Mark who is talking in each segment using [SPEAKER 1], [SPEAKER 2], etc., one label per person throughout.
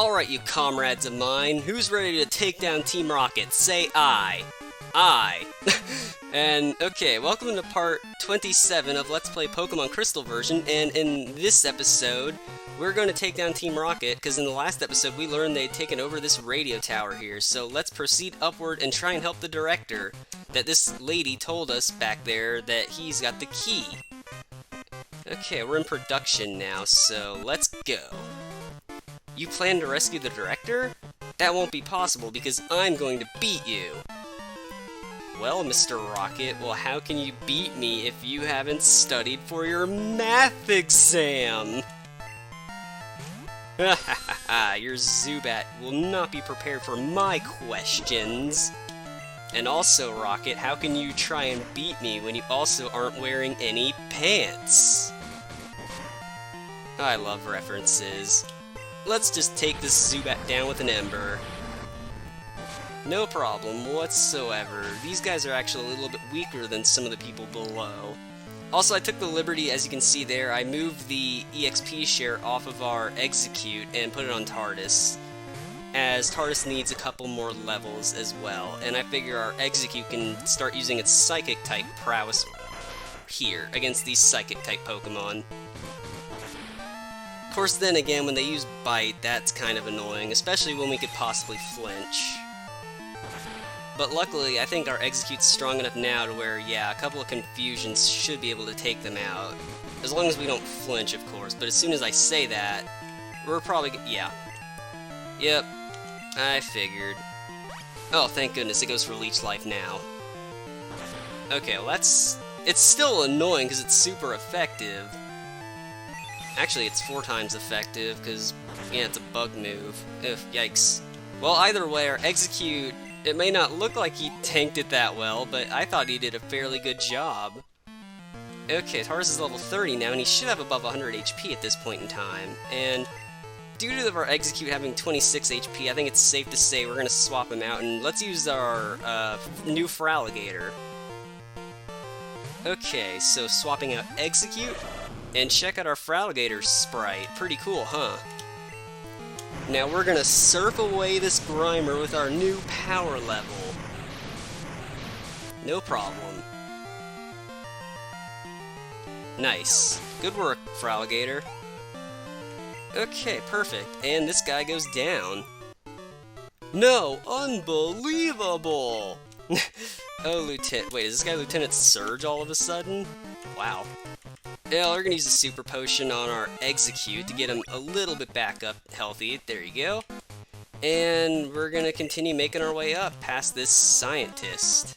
[SPEAKER 1] Alright, you comrades of mine, who's ready to take down Team Rocket? Say I. I. And, okay, welcome to part 27 of Let's Play Pokemon Crystal version, and in this episode, we're going to take down Team Rocket, because in the last episode we learned they'd taken over this radio tower here, so let's proceed upward and try and help the director, that this lady told us back there that he's got the key. Okay, we're in production now, so let's go. You plan to rescue the director? That won't be possible because I'm going to beat you. Well, Mr. Rocket, well how can you beat me if you haven't studied for your math exam? Hahaha, your Zubat will not be prepared for my questions. And also, Rocket, how can you try and beat me when you also aren't wearing any pants? I love references. Let's just take this Zubat down with an Ember. No problem whatsoever. These guys are actually a little bit weaker than some of the people below. Also, I took the liberty, as you can see there, I moved the EXP share off of our Execute and put it on TARDIS, as TARDIS needs a couple more levels as well, and I figure our Execute can start using its Psychic-type prowess here against these Psychic-type Pokemon. Of course, then again, when they use Bite, that's kind of annoying, especially when we could possibly flinch. But luckily, I think our Execute's strong enough now to where, yeah, a couple of Confusions should be able to take them out. As long as we don't flinch, of course, but as soon as I say that, we're probably yeah. Yep, I figured. Oh, thank goodness, it goes for Leech Life now. Okay, well it's still annoying because it's super effective. Actually, it's 4 times effective, because, yeah, it's a bug move. Ugh, yikes. Well, either way, our Execute, it may not look like he tanked it that well, but I thought he did a fairly good job. Okay, Tauros is level 30 now, and he should have above 100 HP at this point in time. And due to our Execute having 26 HP, I think it's safe to say we're going to swap him out, and let's use our new Feraligatr. Okay, so swapping out Execute. And check out our Feraligatr sprite. Pretty cool, huh? Now we're gonna surf away this Grimer with our new power level. No problem. Nice. Good work, Feraligatr. Okay, perfect. And this guy goes down. No! Unbelievable! Oh, Lieutenant. Wait, is this guy Lieutenant Surge all of a sudden? Wow. Yeah, we're gonna use a Super Potion on our Execute to get him a little bit back up healthy. There you go. And we're gonna continue making our way up past this scientist,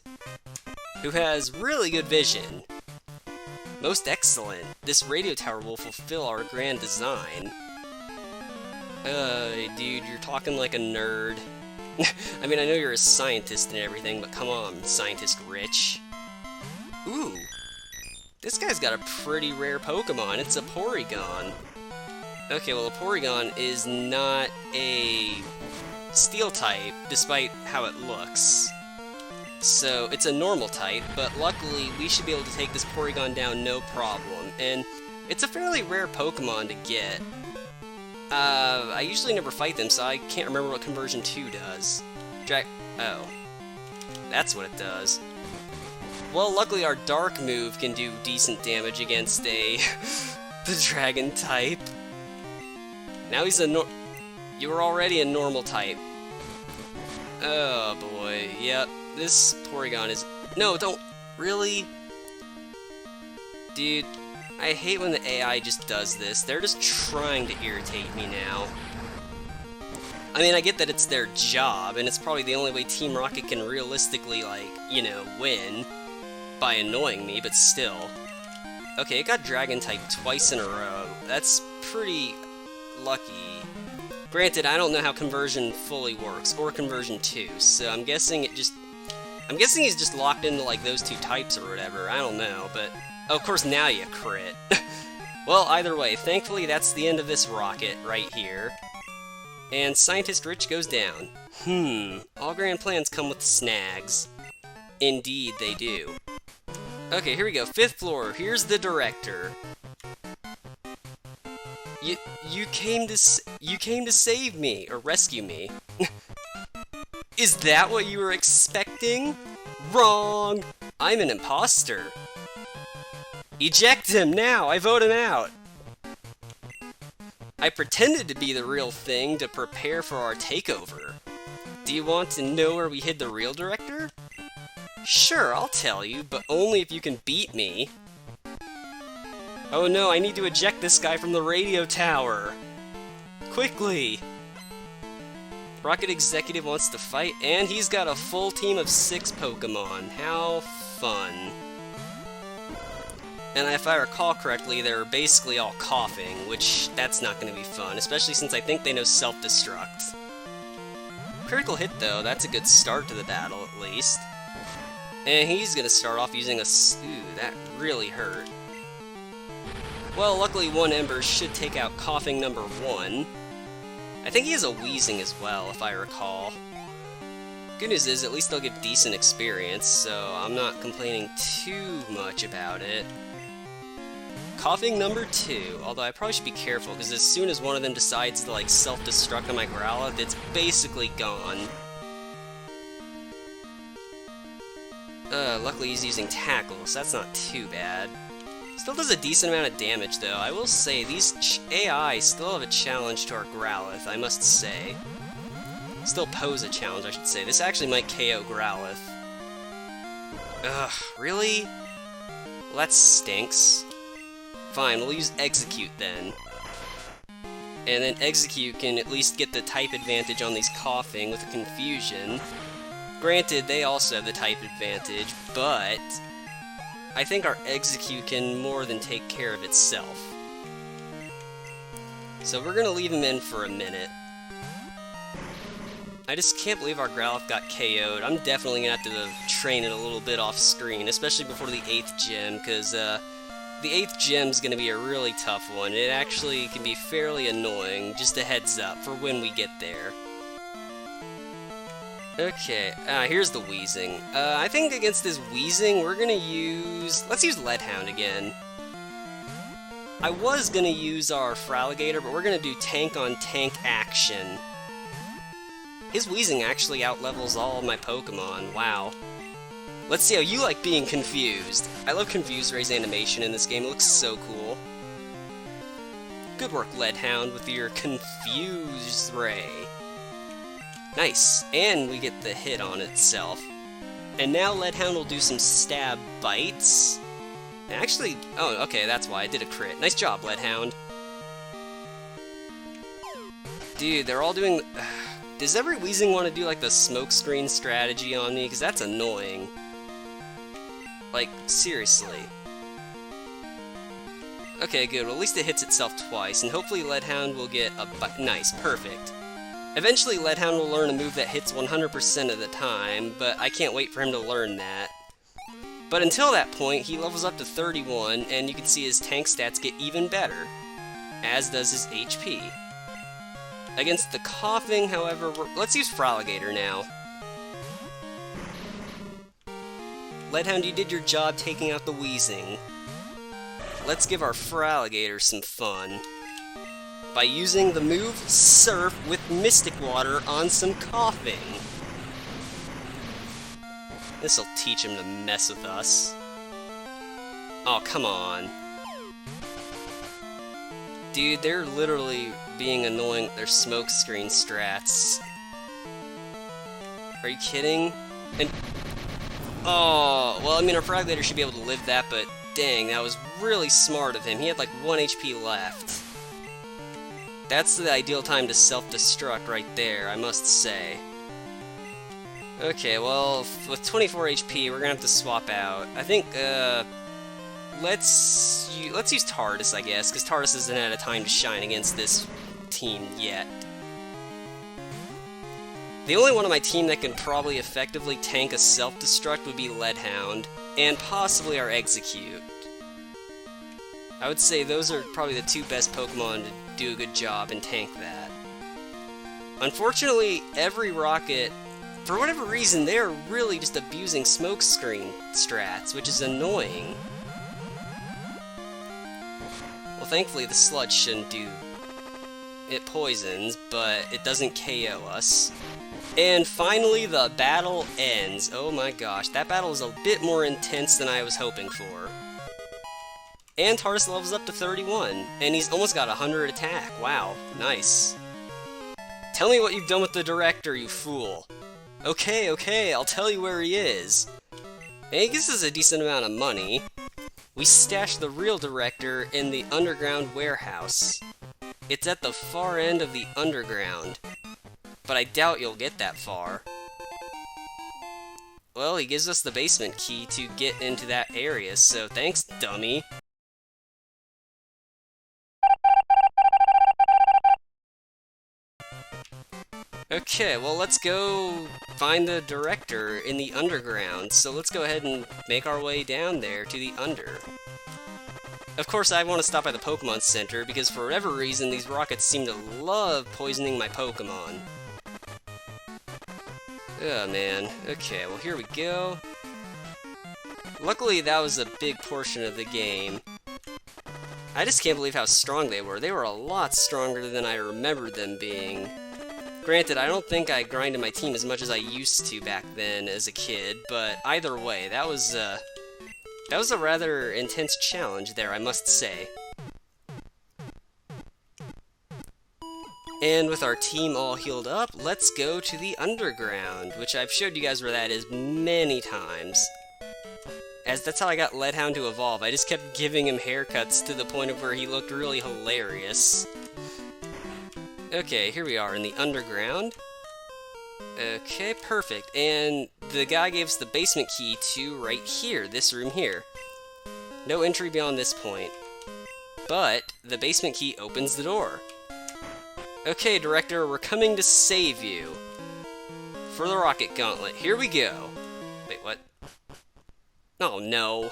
[SPEAKER 1] who has really good vision. Most excellent. This radio tower will fulfill our grand design. Dude, you're talking like a nerd. I mean, I know you're a scientist and everything, but come on, Scientist Rich. Ooh. This guy's got a pretty rare Pokemon. It's a Porygon. Okay, well, a Porygon is not a Steel type, despite how it looks. So, it's a normal type, but luckily we should be able to take this Porygon down no problem. And it's a fairly rare Pokemon to get. I usually never fight them, so I can't remember what Conversion 2 does. Oh. That's what it does. Well, luckily our Dark move can do decent damage against the Dragon type. Now he's you were already a normal type. Oh boy, yep, this Porygon is... No, don't... Really? Dude, I hate when the AI just does this. They're just trying to irritate me now. I mean, I get that it's their job, and it's probably the only way Team Rocket can realistically, like, you know, win. By annoying me, but still. Okay, it got Dragon type twice in a row. That's pretty lucky. Granted, I don't know how Conversion fully works, or Conversion 2, so I'm guessing he's just locked into, like, those 2 types or whatever. I don't know, but... Oh, of course, now you crit. Well, either way, thankfully that's the end of this Rocket right here. And Scientist Rich goes down. All grand plans come with snags. Indeed, they do. Okay, here we go. 5th floor. Here's the director. You came to save me, or rescue me. Is that what you were expecting? Wrong! I'm an imposter. Eject him now! I vote him out! I pretended to be the real thing to prepare for our takeover. Do you want to know where we hid the real director? Sure, I'll tell you, but only if you can beat me. Oh no, I need to eject this guy from the radio tower! Quickly! Rocket Executive wants to fight, and he's got a full team of 6 Pokemon. How fun. And if I recall correctly, they're basically all coughing, which that's not going to be fun, especially since I think they know self-destruct. Critical hit though, that's a good start to the battle at least. And he's going to start off using a... Ooh, that really hurt. Well, luckily one Ember should take out coughing number 1. I think he has a Wheezing as well, if I recall. Good news is, at least they'll give decent experience, so I'm not complaining too much about it. Coughing number 2, although I probably should be careful, because as soon as one of them decides to, like, self-destruct on my Growlithe, it's basically gone. Luckily he's using Tackle, so that's not too bad. Still does a decent amount of damage, though. I will say, these AI still have a challenge to our Growlithe, I must say. Still pose a challenge, I should say. This actually might KO Growlithe. Ugh, really? Well, that stinks. Fine, we'll use Execute then. And then Execute can at least get the type advantage on these coughing with a Confusion. Granted, they also have the type advantage, but I think our Execute can more than take care of itself. So we're gonna leave him in for a minute. I just can't believe our Growlithe got KO'd. I'm definitely gonna have to train it a little bit off screen, especially before the 8th gym, because the 8th gym's gonna be a really tough one. It actually can be fairly annoying, just a heads up for when we get there. Okay, here's the Wheezing. I think against this Wheezing, we're gonna use... Let's use Leadhound again. I was gonna use our Feraligatr, but we're gonna do tank-on-tank action. His Wheezing actually outlevels all of my Pokemon, wow. Let's see how you like being confused. I love Confuse Ray's animation in this game, it looks so cool. Good work, Leadhound, with your Confuse Ray. Nice, and we get the hit on itself. And now Leadhound will do some stab bites. Actually, oh, okay, that's why I did a crit. Nice job, Leadhound. Dude, they're all doing... Does every Wheezing want to do, like, the smokescreen strategy on me? Because that's annoying. Like, seriously. Okay, good. Well, at least it hits itself twice, and hopefully Leadhound will get a bite. Nice, perfect. Eventually, Leadhound will learn a move that hits 100% of the time, but I can't wait for him to learn that. But until that point, he levels up to 31, and you can see his tank stats get even better, as does his HP. Against the coughing, however, let's use Feraligatr now. Leadhound, you did your job taking out the Wheezing. Let's give our Feraligatr some fun by using the move Surf with Mystic Water on some coughing. This'll teach him to mess with us. Oh, come on. Dude, they're literally being annoying with their smokescreen strats. Are you kidding? And... Oh, well, I mean, our Feraligatr should be able to live that, but dang, that was really smart of him. He had like 1 HP left. That's the ideal time to self-destruct right there, I must say. Okay, well, with 24 HP, we're gonna have to swap out. I think, let's use Tardis, I guess, because Tardis hasn't had a time to shine against this team yet. The only one on my team that can probably effectively tank a self-destruct would be Leadhound, and possibly our Execute. I would say those are probably the 2 best Pokemon to do a good job and tank that. Unfortunately, every Rocket, for whatever reason, they're really just abusing smokescreen strats, which is annoying. Well, thankfully the Sludge shouldn't do it poisons, but it doesn't KO us. And finally, the battle ends. Oh my gosh, that battle is a bit more intense than I was hoping for. And Tardis levels up to 31, and he's almost got 100 attack. Wow, nice. Tell me what you've done with the director, you fool. Okay, I'll tell you where he is. And he gives us a decent amount of money. We stashed the real director in the underground warehouse. It's at the far end of the underground. But I doubt you'll get that far. Well, he gives us the basement key to get into that area, so thanks, dummy. Okay, well, let's go find the director in the underground, so let's go ahead and make our way down there to the under. Of course, I want to stop by the Pokemon Center, because for whatever reason, these rockets seem to love poisoning my Pokemon. Oh man, okay, well here we go. Luckily that was a big portion of the game. I just can't believe how strong they were. They were a lot stronger than I remembered them being. Granted, I don't think I grinded my team as much as I used to back then as a kid, but either way, that was a rather intense challenge there, I must say. And with our team all healed up, let's go to the underground, which I've showed you guys where that is many times. As that's how I got Leadhound to evolve. I just kept giving him haircuts to the point of where he looked really hilarious. Okay, here we are in the underground. Okay, perfect. And the guy gave us the basement key to right here, this room here. No entry beyond this point. But the basement key opens the door. Okay, Director, we're coming to save you. For the Rocket Gauntlet, here we go. Wait, what? Oh no.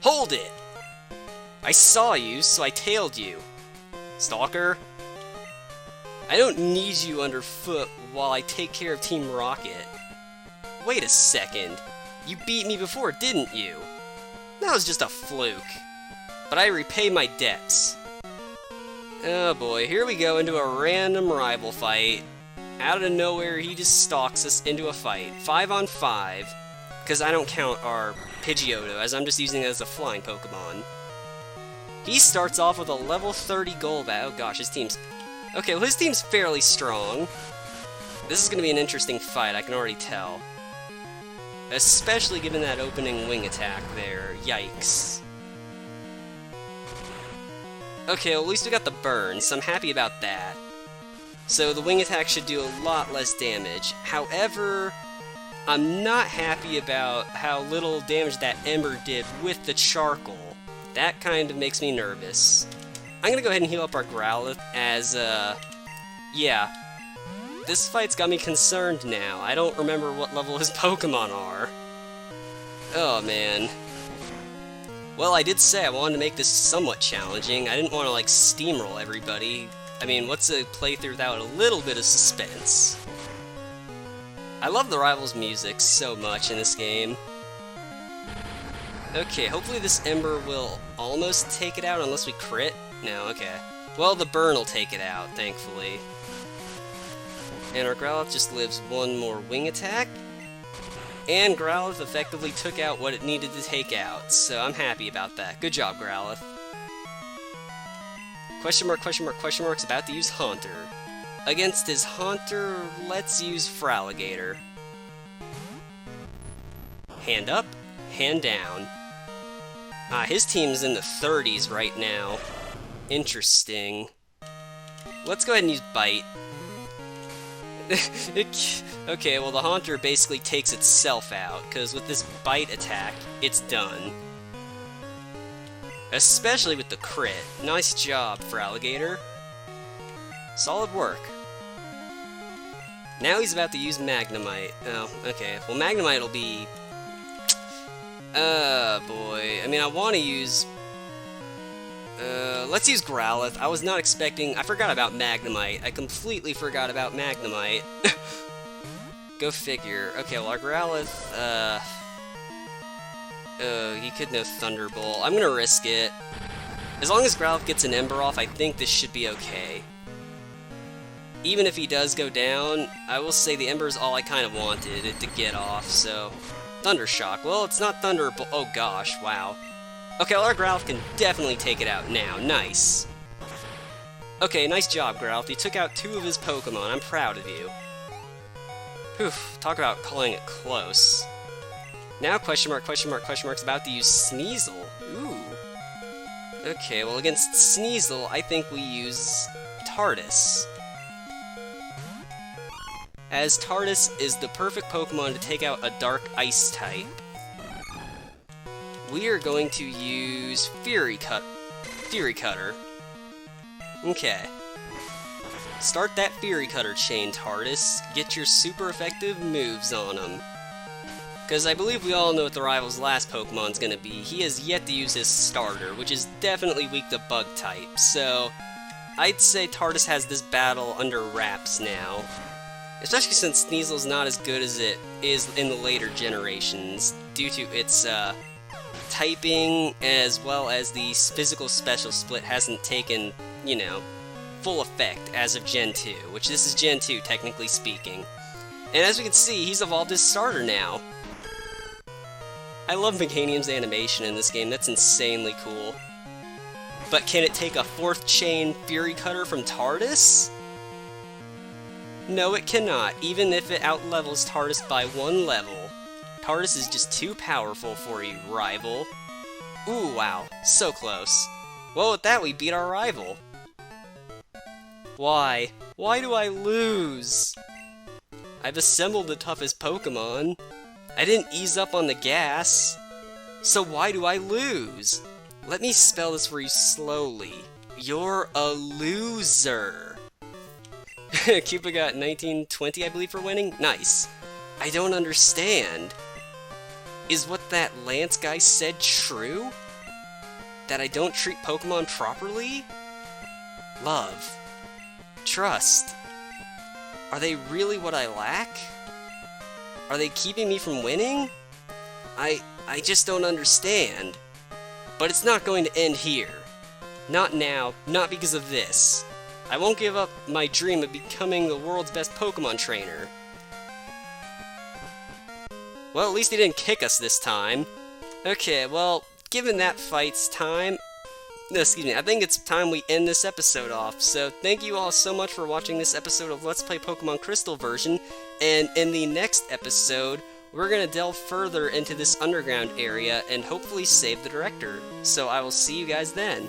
[SPEAKER 1] Hold it! I saw you, so I tailed you. Stalker? I don't need you underfoot while I take care of Team Rocket. Wait a second. You beat me before, didn't you? That was just a fluke. But I repay my debts. Oh boy, here we go into a random rival fight. Out of nowhere, he just stalks us into a fight. 5 on 5, because I don't count our Pidgeotto, as I'm just using it as a flying Pokemon. He starts off with a level 30 Golbat. Oh gosh, his team's... Okay, well his team's fairly strong. This is going to be an interesting fight, I can already tell. Especially given that opening wing attack there. Yikes. Okay, well, at least we got the burn, so I'm happy about that. So the wing attack should do a lot less damage. However, I'm not happy about how little damage that Ember did with the charcoal. That kind of makes me nervous. I'm gonna go ahead and heal up our Growlithe as, yeah. This fight's got me concerned now. I don't remember what level his Pokemon are. Oh, man. Well, I did say I wanted to make this somewhat challenging. I didn't want to, like, steamroll everybody. I mean, what's a playthrough without a little bit of suspense? I love the Rivals music so much in this game. Okay, hopefully this Ember will almost take it out unless we crit. No, okay. Well, the burn will take it out, thankfully. And our Growlithe just lives one more wing attack. And Growlithe effectively took out what it needed to take out, so I'm happy about that. Good job, Growlithe. Question mark, question mark, question mark's about to use Haunter. Against his Haunter, let's use Feraligatr. Hand up, hand down. His team's in the 30s right now. Interesting. Let's go ahead and use Bite. Okay, well the Haunter basically takes itself out, because with this Bite attack, it's done. Especially with the crit. Nice job, Feraligatr. Solid work. Now he's about to use Magnemite. Oh, okay. Well, Magnemite will be... boy. I mean, I want to use... let's use Growlithe. I was not expecting... I forgot about Magnemite. I completely forgot about Magnemite. Go figure. Okay, well, our Growlithe, he could no Thunderbolt. I'm gonna risk it. As long as Growlithe gets an Ember off, I think this should be okay. even if he does go down, I will say the Ember is all I kind of wanted it to get off, so... Thunder Shock. Well, it's not Thunder... Oh gosh, wow. Okay, well, our Growlithe can definitely take it out now. Nice. Okay, nice job, Growlithe. You took out 2 of his Pokemon. I'm proud of you. Whew, talk about calling it close. Now, question mark's about to use Sneasel. Ooh. Okay, well, against Sneasel, I think we use Tardis. As Tardis is the perfect Pokemon to take out a Dark Ice type, we are going to use Fury Cutter. Okay. Start that Fury Cutter chain, Tardis. Get your super effective moves on him. Because I believe we all know what the rival's last Pokemon's gonna be. He has yet to use his starter, which is definitely weak to Bug type, so I'd say Tardis has this battle under wraps now. Especially since Sneasel's not as good as it is in the later generations, due to its typing, as well as the physical special split hasn't taken, you know, full effect as of Gen 2, which this is Gen 2, technically speaking. And as we can see, he's evolved his starter now. I love Meganium's animation in this game, that's insanely cool. But can it take a 4th chain Fury Cutter from Tardis? No, it cannot, even if it outlevels Tardis by 1 level. Tardis is just too powerful for you, rival. Ooh, wow, so close. Well, with that, we beat our rival. Why? Why do I lose? I've assembled the toughest Pokemon. I didn't ease up on the gas. So why do I lose? Let me spell this for you slowly. You're a loser. Koopa got 1920, I believe, for winning? Nice. I don't understand. Is what that Lance guy said true? That I don't treat Pokemon properly? Love. Trust. Are they really what I lack? Are they keeping me from winning? I just don't understand. But it's not going to end here. Not now, not because of this. I won't give up my dream of becoming the world's best Pokemon trainer. Well, at least he didn't kick us this time. Okay, well, given that fight's time... No, excuse me, I think it's time we end this episode off. So, thank you all so much for watching this episode of Let's Play Pokemon Crystal version. And in the next episode, we're gonna delve further into this underground area and hopefully save the director. So I will see you guys then.